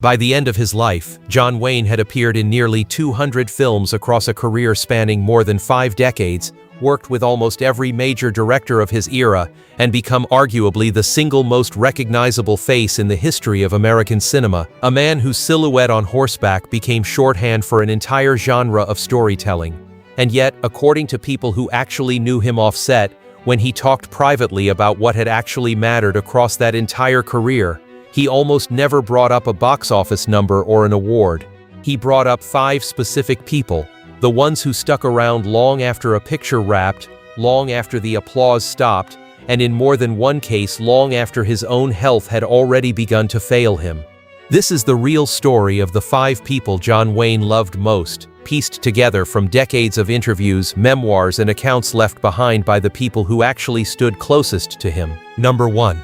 By the end of his life, John Wayne had appeared in nearly 200 films across a career spanning more than 5 decades, worked with almost every major director of his era, and become arguably the single most recognizable face in the history of American cinema, a man whose silhouette on horseback became shorthand for an entire genre of storytelling. And yet, according to people who actually knew him off set, when he talked privately about what had actually mattered across that entire career, he almost never brought up a box office number or an award. He brought up 5 specific people, the ones who stuck around long after a picture wrapped, long after the applause stopped, and in more than one case long after his own health had already begun to fail him. This is the real story of the 5 people John Wayne loved most, pieced together from decades of interviews, memoirs, and accounts left behind by the people who actually stood closest to him. Number 1.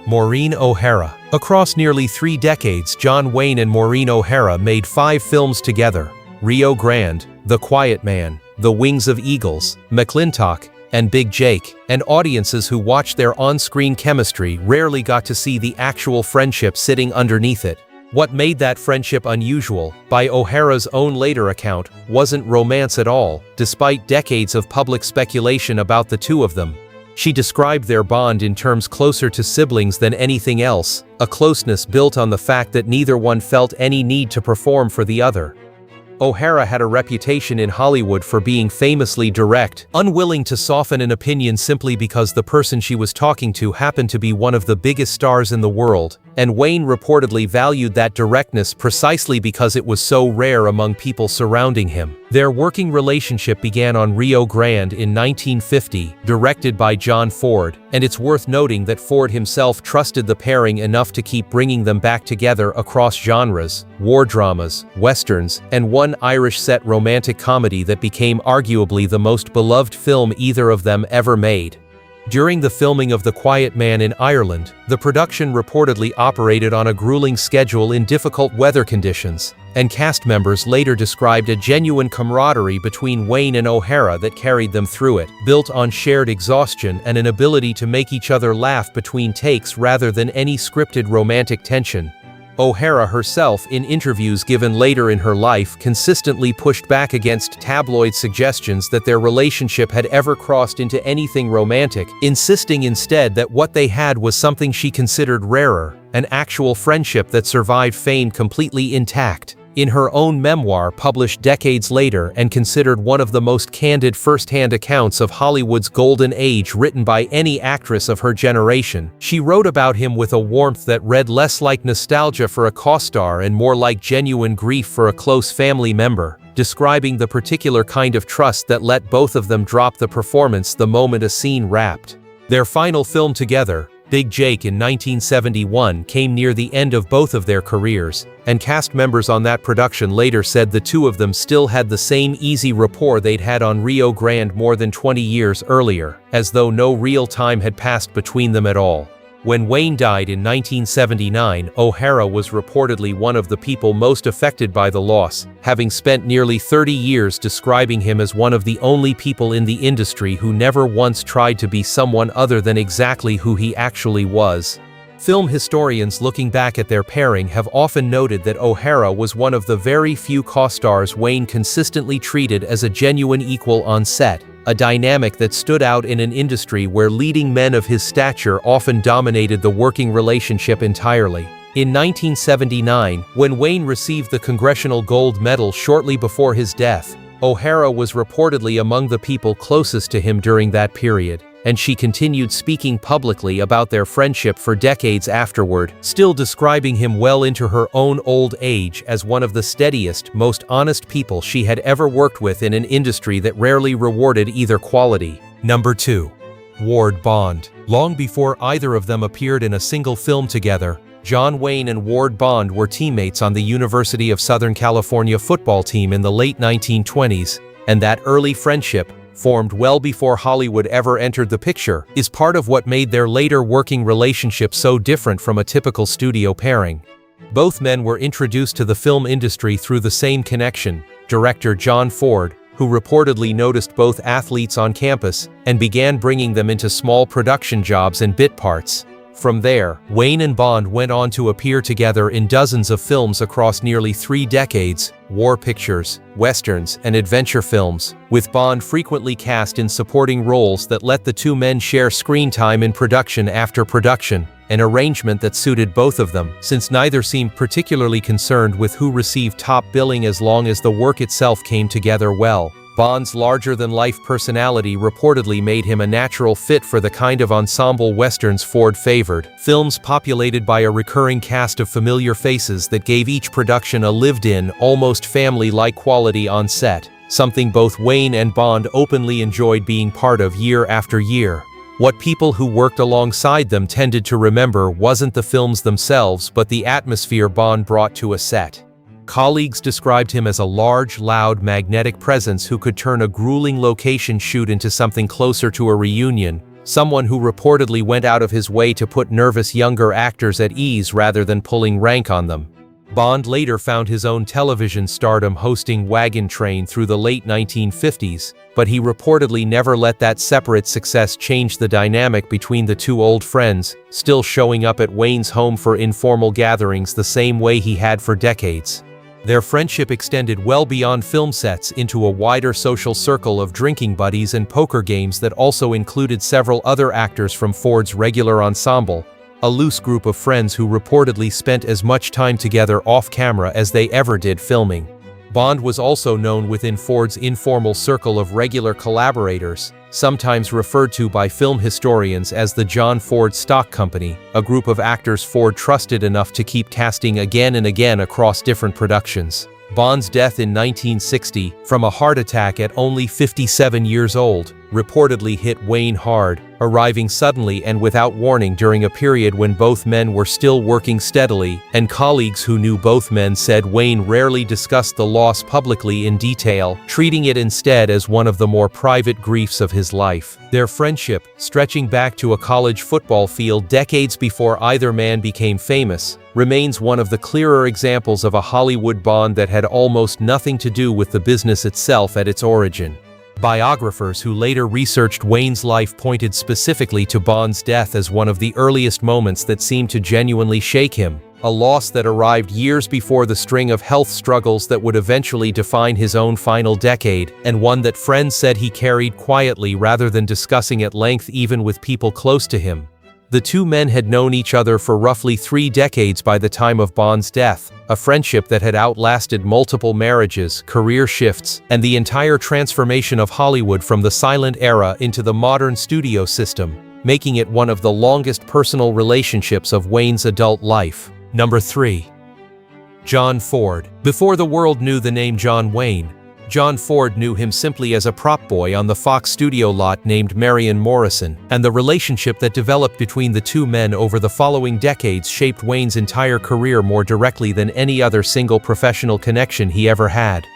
Maureen O'Hara. Across nearly 3 decades, John Wayne and Maureen O'Hara made 5 films together: Rio Grande, The Quiet Man, The Wings of Eagles, McLintock, and Big Jake, and audiences who watched their on-screen chemistry rarely got to see the actual friendship sitting underneath it. What made that friendship unusual, by O'Hara's own later account, wasn't romance at all, despite decades of public speculation about the two of them. She described their bond in terms closer to siblings than anything else, a closeness built on the fact that neither one felt any need to perform for the other. O'Hara had a reputation in Hollywood for being famously direct, unwilling to soften an opinion simply because the person she was talking to happened to be one of the biggest stars in the world, and Wayne reportedly valued that directness precisely because it was so rare among people surrounding him. Their working relationship began on Rio Grande in 1950, directed by John Ford, and it's worth noting that Ford himself trusted the pairing enough to keep bringing them back together across genres, war dramas, westerns, and one Irish-set romantic comedy that became arguably the most beloved film either of them ever made. During the filming of The Quiet Man in Ireland, the production reportedly operated on a grueling schedule in difficult weather conditions, and cast members later described a genuine camaraderie between Wayne and O'Hara that carried them through it, built on shared exhaustion and an ability to make each other laugh between takes rather than any scripted romantic tension. O'Hara herself, in interviews given later in her life, consistently pushed back against tabloid suggestions that their relationship had ever crossed into anything romantic, insisting instead that what they had was something she considered rarer, an actual friendship that survived fame completely intact. In her own memoir published decades later and considered one of the most candid first-hand accounts of Hollywood's golden age written by any actress of her generation, she wrote about him with a warmth that read less like nostalgia for a costar and more like genuine grief for a close family member, describing the particular kind of trust that let both of them drop the performance the moment a scene wrapped. Their final film together, Big Jake in 1971, came near the end of both of their careers, and cast members on that production later said the two of them still had the same easy rapport they'd had on Rio Grande more than 20 years earlier, as though no real time had passed between them at all. When Wayne died in 1979, O'Hara was reportedly one of the people most affected by the loss, having spent nearly 30 years describing him as one of the only people in the industry who never once tried to be someone other than exactly who he actually was. Film historians looking back at their pairing have often noted that O'Hara was one of the very few co-stars Wayne consistently treated as a genuine equal on set, a dynamic that stood out in an industry where leading men of his stature often dominated the working relationship entirely. In 1979, when Wayne received the Congressional Gold Medal shortly before his death, O'Hara was reportedly among the people closest to him during that period, and she continued speaking publicly about their friendship for decades afterward, still describing him well into her own old age as one of the steadiest, most honest people she had ever worked with in an industry that rarely rewarded either quality. Number 2. Ward Bond. Long before either of them appeared in a single film together, John Wayne and Ward Bond were teammates on the University of Southern California football team in the late 1920s, and that early friendship, formed well before Hollywood ever entered the picture, is part of what made their later working relationship so different from a typical studio pairing. Both men were introduced to the film industry through the same connection, director John Ford, who reportedly noticed both athletes on campus and began bringing them into small production jobs and bit parts. From there, Wayne and Bond went on to appear together in dozens of films across nearly 3 decades, war pictures, westerns, and adventure films, with Bond frequently cast in supporting roles that let the two men share screen time in production after production, an arrangement that suited both of them, since neither seemed particularly concerned with who received top billing as long as the work itself came together well. Bond's larger-than-life personality reportedly made him a natural fit for the kind of ensemble westerns Ford favored, films populated by a recurring cast of familiar faces that gave each production a lived-in, almost family-like quality on set, something both Wayne and Bond openly enjoyed being part of year after year. What people who worked alongside them tended to remember wasn't the films themselves but the atmosphere Bond brought to a set. Colleagues described him as a large, loud, magnetic presence who could turn a grueling location shoot into something closer to a reunion, someone who reportedly went out of his way to put nervous younger actors at ease rather than pulling rank on them. Bond later found his own television stardom hosting Wagon Train through the late 1950s, but he reportedly never let that separate success change the dynamic between the two old friends, still showing up at Wayne's home for informal gatherings the same way he had for decades. Their friendship extended well beyond film sets into a wider social circle of drinking buddies and poker games that also included several other actors from Ford's regular ensemble, a loose group of friends who reportedly spent as much time together off-camera as they ever did filming. Bond was also known within Ford's informal circle of regular collaborators, sometimes referred to by film historians as the John Ford Stock Company, a group of actors Ford trusted enough to keep casting again and again across different productions. Bond's death in 1960, from a heart attack at only 57 years old, reportedly hit Wayne hard, arriving suddenly and without warning during a period when both men were still working steadily, and colleagues who knew both men said Wayne rarely discussed the loss publicly in detail, treating it instead as one of the more private griefs of his life. Their friendship, stretching back to a college football field decades before either man became famous, remains one of the clearer examples of a Hollywood bond that had almost nothing to do with the business itself at its origin. Biographers who later researched Wayne's life pointed specifically to Bond's death as one of the earliest moments that seemed to genuinely shake him, a loss that arrived years before the string of health struggles that would eventually define his own final decade, and one that friends said he carried quietly rather than discussing at length even with people close to him. The two men had known each other for roughly 3 decades by the time of Bond's death, a friendship that had outlasted multiple marriages, career shifts, and the entire transformation of Hollywood from the silent era into the modern studio system, making it one of the longest personal relationships of Wayne's adult life. Number 3. John Ford. Before the world knew the name John Wayne, John Ford knew him simply as a prop boy on the Fox studio lot named Marion Morrison, and the relationship that developed between the two men over the following decades shaped Wayne's entire career more directly than any other single professional connection he ever had.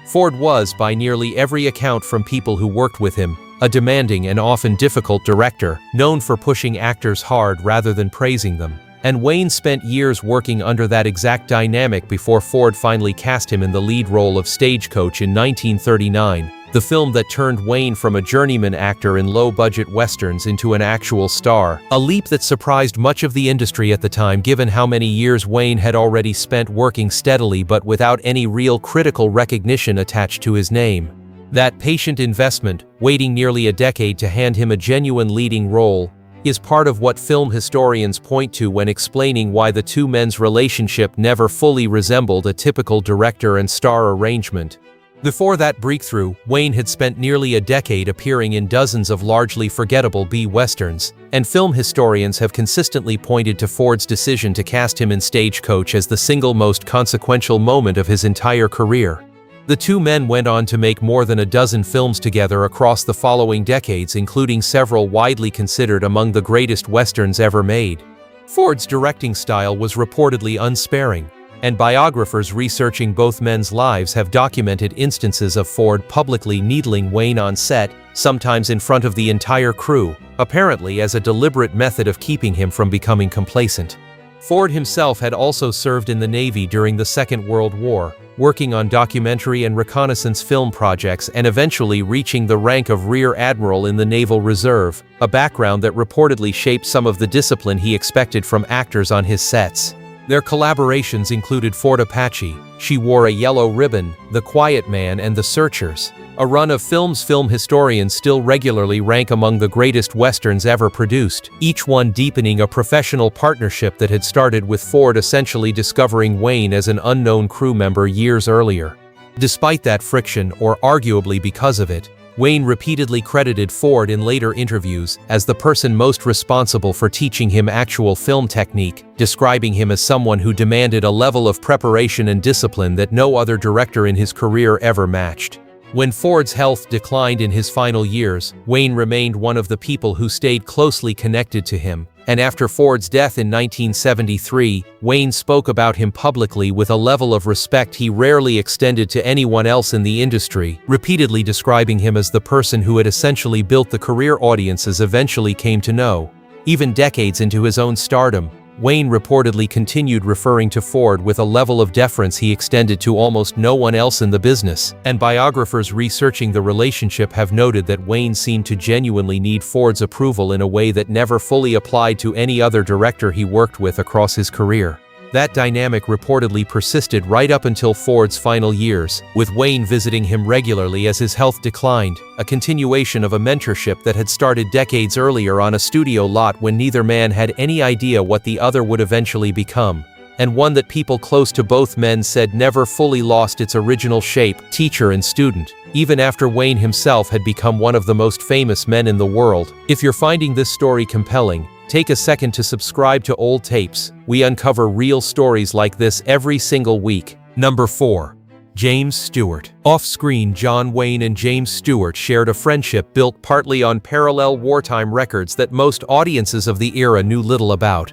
Ford was, by nearly every account from people who worked with him, a demanding and often difficult director, known for pushing actors hard rather than praising them. And Wayne spent years working under that exact dynamic before Ford finally cast him in the lead role of Stagecoach in 1939, the film that turned Wayne from a journeyman actor in low-budget westerns into an actual star, a leap that surprised much of the industry at the time given how many years Wayne had already spent working steadily but without any real critical recognition attached to his name. That patient investment, waiting nearly a decade to hand him a genuine leading role, is part of what film historians point to when explaining why the two men's relationship never fully resembled a typical director and star arrangement. Before that breakthrough, Wayne had spent nearly a decade appearing in dozens of largely forgettable B-westerns, and film historians have consistently pointed to Ford's decision to cast him in Stagecoach as the single most consequential moment of his entire career. The two men went on to make more than a dozen films together across the following decades, including several widely considered among the greatest westerns ever made. Ford's directing style was reportedly unsparing, and biographers researching both men's lives have documented instances of Ford publicly needling Wayne on set, sometimes in front of the entire crew, apparently as a deliberate method of keeping him from becoming complacent. Ford himself had also served in the Navy during the Second World War, working on documentary and reconnaissance film projects and eventually reaching the rank of Rear Admiral in the Naval Reserve, a background that reportedly shaped some of the discipline he expected from actors on his sets. Their collaborations included Fort Apache, She Wore a Yellow Ribbon, The Quiet Man, and The Searchers, a run of films film historians still regularly rank among the greatest westerns ever produced, each one deepening a professional partnership that had started with Ford essentially discovering Wayne as an unknown crew member years earlier. Despite that friction, or arguably because of it, Wayne repeatedly credited Ford in later interviews as the person most responsible for teaching him actual film technique, describing him as someone who demanded a level of preparation and discipline that no other director in his career ever matched. When Ford's health declined in his final years, Wayne remained one of the people who stayed closely connected to him, and after Ford's death in 1973, Wayne spoke about him publicly with a level of respect he rarely extended to anyone else in the industry, repeatedly describing him as the person who had essentially built the career audiences eventually came to know. Even decades into his own stardom, Wayne reportedly continued referring to Ford with a level of deference he extended to almost no one else in the business, and biographers researching the relationship have noted that Wayne seemed to genuinely need Ford's approval in a way that never fully applied to any other director he worked with across his career. That dynamic reportedly persisted right up until Ford's final years, with Wayne visiting him regularly as his health declined, a continuation of a mentorship that had started decades earlier on a studio lot when neither man had any idea what the other would eventually become, and one that people close to both men said never fully lost its original shape, teacher and student, even after Wayne himself had become one of the most famous men in the world. If you're finding this story compelling, take a second to subscribe to Old Tapes. We uncover real stories like this every single week. Number 4. James Stewart. Off-screen, John Wayne and James Stewart shared a friendship built partly on parallel wartime records that most audiences of the era knew little about.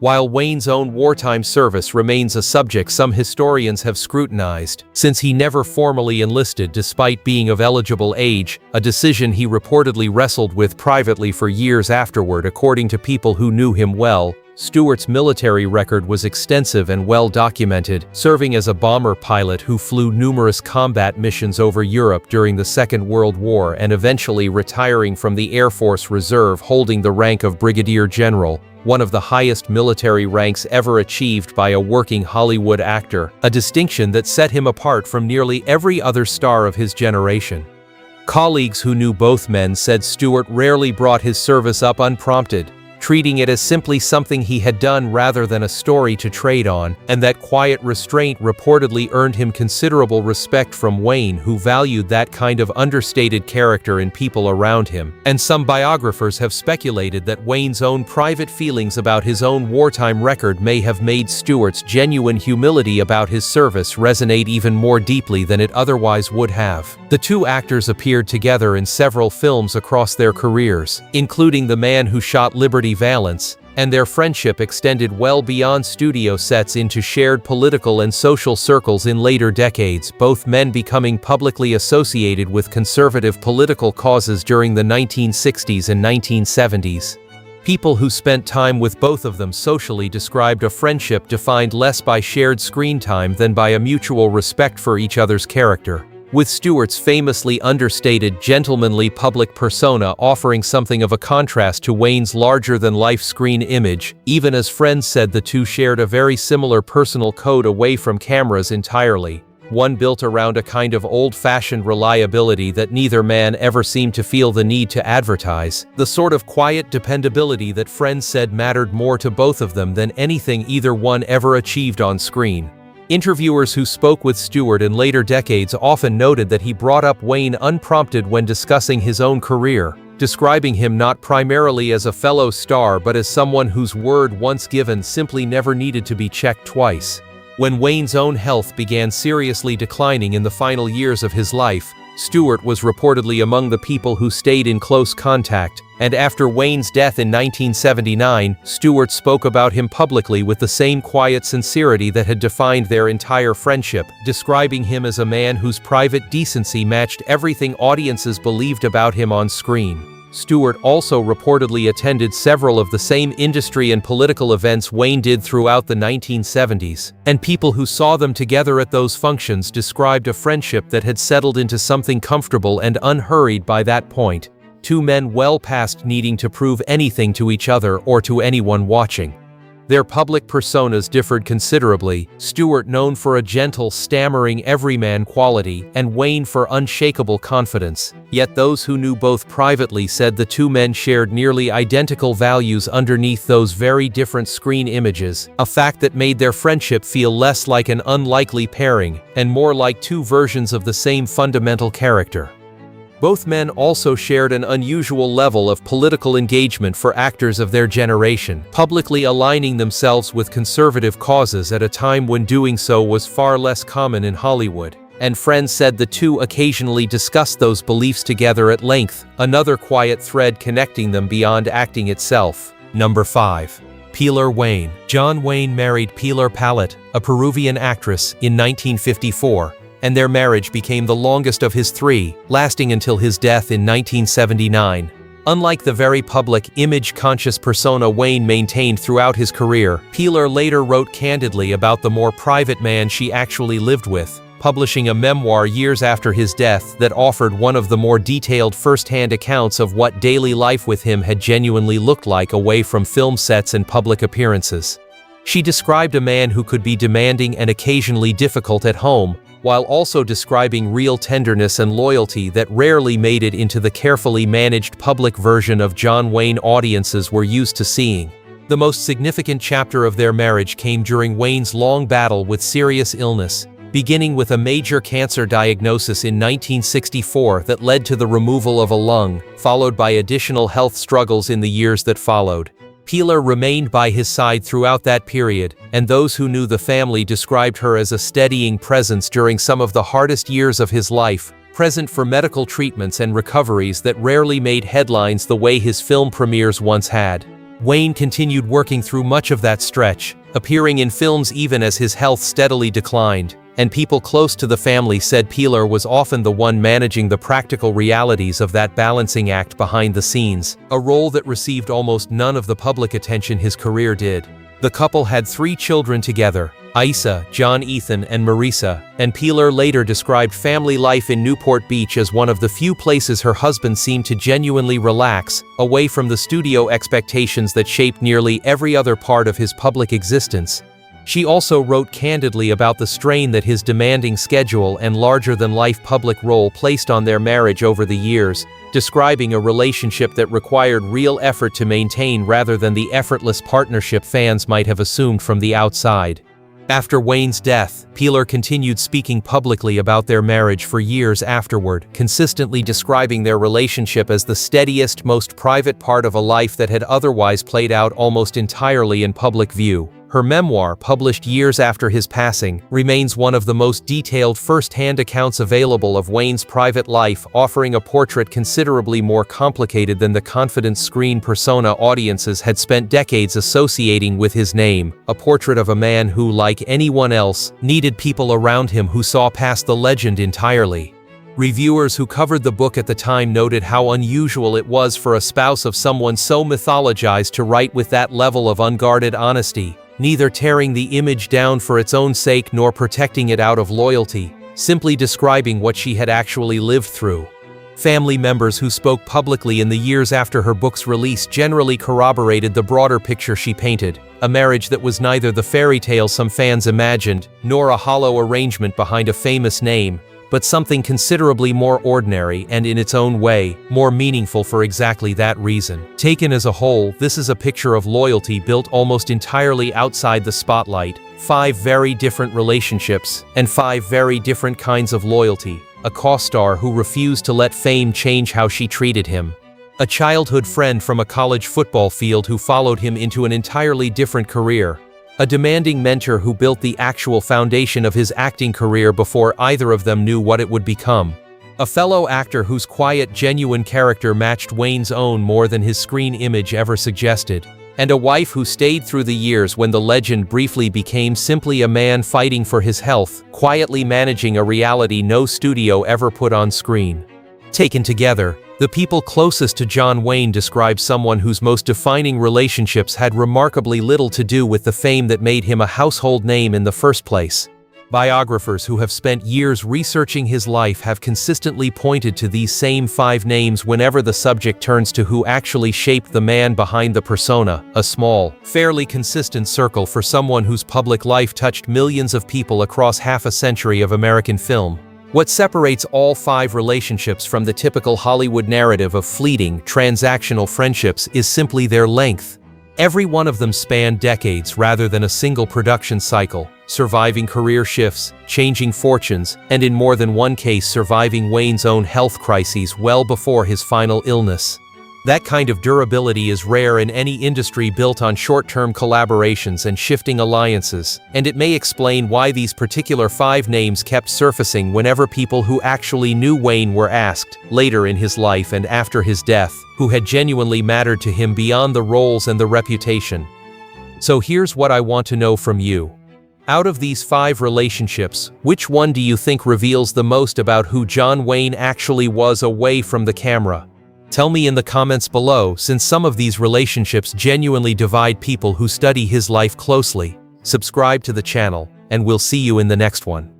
While Wayne's own wartime service remains a subject some historians have scrutinized, since he never formally enlisted despite being of eligible age, a decision he reportedly wrestled with privately for years afterward according to people who knew him well. Stewart's military record was extensive and well documented, serving as a bomber pilot who flew numerous combat missions over Europe during the Second World War and eventually retiring from the Air Force Reserve holding the rank of Brigadier General, one of the highest military ranks ever achieved by a working Hollywood actor, a distinction that set him apart from nearly every other star of his generation. Colleagues who knew both men said Stewart rarely brought his service up unprompted, treating it as simply something he had done rather than a story to trade on, and that quiet restraint reportedly earned him considerable respect from Wayne, who valued that kind of understated character in people around him. And some biographers have speculated that Wayne's own private feelings about his own wartime record may have made Stewart's genuine humility about his service resonate even more deeply than it otherwise would have. The two actors appeared together in several films across their careers, including The Man Who Shot Liberty Valance, and their friendship extended well beyond studio sets into shared political and social circles in later decades, both men becoming publicly associated with conservative political causes during the 1960s and 1970s. People who spent time with both of them socially described a friendship defined less by shared screen time than by a mutual respect for each other's character, with Stewart's famously understated, gentlemanly public persona offering something of a contrast to Wayne's larger-than-life screen image. Even as friends said, the two shared a very similar personal code away from cameras entirely, one built around a kind of old-fashioned reliability that neither man ever seemed to feel the need to advertise, the sort of quiet dependability that friends said mattered more to both of them than anything either one ever achieved on screen. Interviewers who spoke with Stewart in later decades often noted that he brought up Wayne unprompted when discussing his own career, describing him not primarily as a fellow star but as someone whose word once given simply never needed to be checked twice. When Wayne's own health began seriously declining in the final years of his life, Stewart was reportedly among the people who stayed in close contact, and after Wayne's death in 1979, Stewart spoke about him publicly with the same quiet sincerity that had defined their entire friendship, describing him as a man whose private decency matched everything audiences believed about him on screen. Stewart also reportedly attended several of the same industry and political events Wayne did throughout the 1970s, and people who saw them together at those functions described a friendship that had settled into something comfortable and unhurried by that point. Two men well past needing to prove anything to each other or to anyone watching. Their public personas differed considerably, Stewart known for a gentle, stammering everyman quality, and Wayne for unshakable confidence. Yet those who knew both privately said the two men shared nearly identical values underneath those very different screen images, a fact that made their friendship feel less like an unlikely pairing, and more like two versions of the same fundamental character. Both men also shared an unusual level of political engagement for actors of their generation, publicly aligning themselves with conservative causes at a time when doing so was far less common in Hollywood. And friends said the two occasionally discussed those beliefs together at length, another quiet thread connecting them beyond acting itself. Number 5. Pilar Wayne. John Wayne married Pilar Palette, a Peruvian actress, in 1954. And their marriage became the longest of his three, lasting until his death in 1979. Unlike the very public, image-conscious persona Wayne maintained throughout his career, Pilar later wrote candidly about the more private man she actually lived with, publishing a memoir years after his death that offered one of the more detailed first-hand accounts of what daily life with him had genuinely looked like away from film sets and public appearances. She described a man who could be demanding and occasionally difficult at home, while also describing real tenderness and loyalty that rarely made it into the carefully managed public version of John Wayne audiences were used to seeing. The most significant chapter of their marriage came during Wayne's long battle with serious illness, beginning with a major cancer diagnosis in 1964 that led to the removal of a lung, followed by additional health struggles in the years that followed. Pilar remained by his side throughout that period, and those who knew the family described her as a steadying presence during some of the hardest years of his life, present for medical treatments and recoveries that rarely made headlines the way his film premieres once had. Wayne continued working through much of that stretch, appearing in films even as his health steadily declined, and people close to the family said Pilar was often the one managing the practical realities of that balancing act behind the scenes, a role that received almost none of the public attention his career did. The couple had 3 children together, Isa, John Ethan, and Marisa, and Pilar later described family life in Newport Beach as one of the few places her husband seemed to genuinely relax, away from the studio expectations that shaped nearly every other part of his public existence. She also wrote candidly about the strain that his demanding schedule and larger-than-life public role placed on their marriage over the years, describing a relationship that required real effort to maintain rather than the effortless partnership fans might have assumed from the outside. After Wayne's death, Pilar continued speaking publicly about their marriage for years afterward, consistently describing their relationship as the steadiest, most private part of a life that had otherwise played out almost entirely in public view. Her memoir, published years after his passing, remains one of the most detailed first-hand accounts available of Wayne's private life, offering a portrait considerably more complicated than the confident screen persona audiences had spent decades associating with his name, a portrait of a man who, like anyone else, needed people around him who saw past the legend entirely. Reviewers who covered the book at the time noted how unusual it was for a spouse of someone so mythologized to write with that level of unguarded honesty, neither tearing the image down for its own sake nor protecting it out of loyalty, simply describing what she had actually lived through. Family members who spoke publicly in the years after her book's release generally corroborated the broader picture she painted, a marriage that was neither the fairy tale some fans imagined, nor a hollow arrangement behind a famous name, but something considerably more ordinary and, in its own way, more meaningful for exactly that reason. Taken as a whole, this is a picture of loyalty built almost entirely outside the spotlight, 5 very different relationships, and 5 very different kinds of loyalty, a costar who refused to let fame change how she treated him, a childhood friend from a college football field who followed him into an entirely different career, a demanding mentor who built the actual foundation of his acting career before either of them knew what it would become. A fellow actor whose quiet, genuine character matched Wayne's own more than his screen image ever suggested. And a wife who stayed through the years when the legend briefly became simply a man fighting for his health, quietly managing a reality no studio ever put on screen. Taken together, The people closest to John Wayne describe someone whose most defining relationships had remarkably little to do with the fame that made him a household name in the first place. Biographers who have spent years researching his life have consistently pointed to these same 5 names whenever the subject turns to who actually shaped the man behind the persona, a small, fairly consistent circle for someone whose public life touched millions of people across half a century of American film. What separates all 5 relationships from the typical Hollywood narrative of fleeting, transactional friendships is simply their length. Every one of them spanned decades rather than a single production cycle, surviving career shifts, changing fortunes, and in more than one case surviving Wayne's own health crises well before his final illness. That kind of durability is rare in any industry built on short-term collaborations and shifting alliances, and it may explain why these particular 5 names kept surfacing whenever people who actually knew Wayne were asked, later in his life and after his death, who had genuinely mattered to him beyond the roles and the reputation. So here's what I want to know from you. Out of these 5 relationships, which one do you think reveals the most about who John Wayne actually was away from the camera? Tell me in the comments below, since some of these relationships genuinely divide people who study his life closely. Subscribe to the channel, and we'll see you in the next one.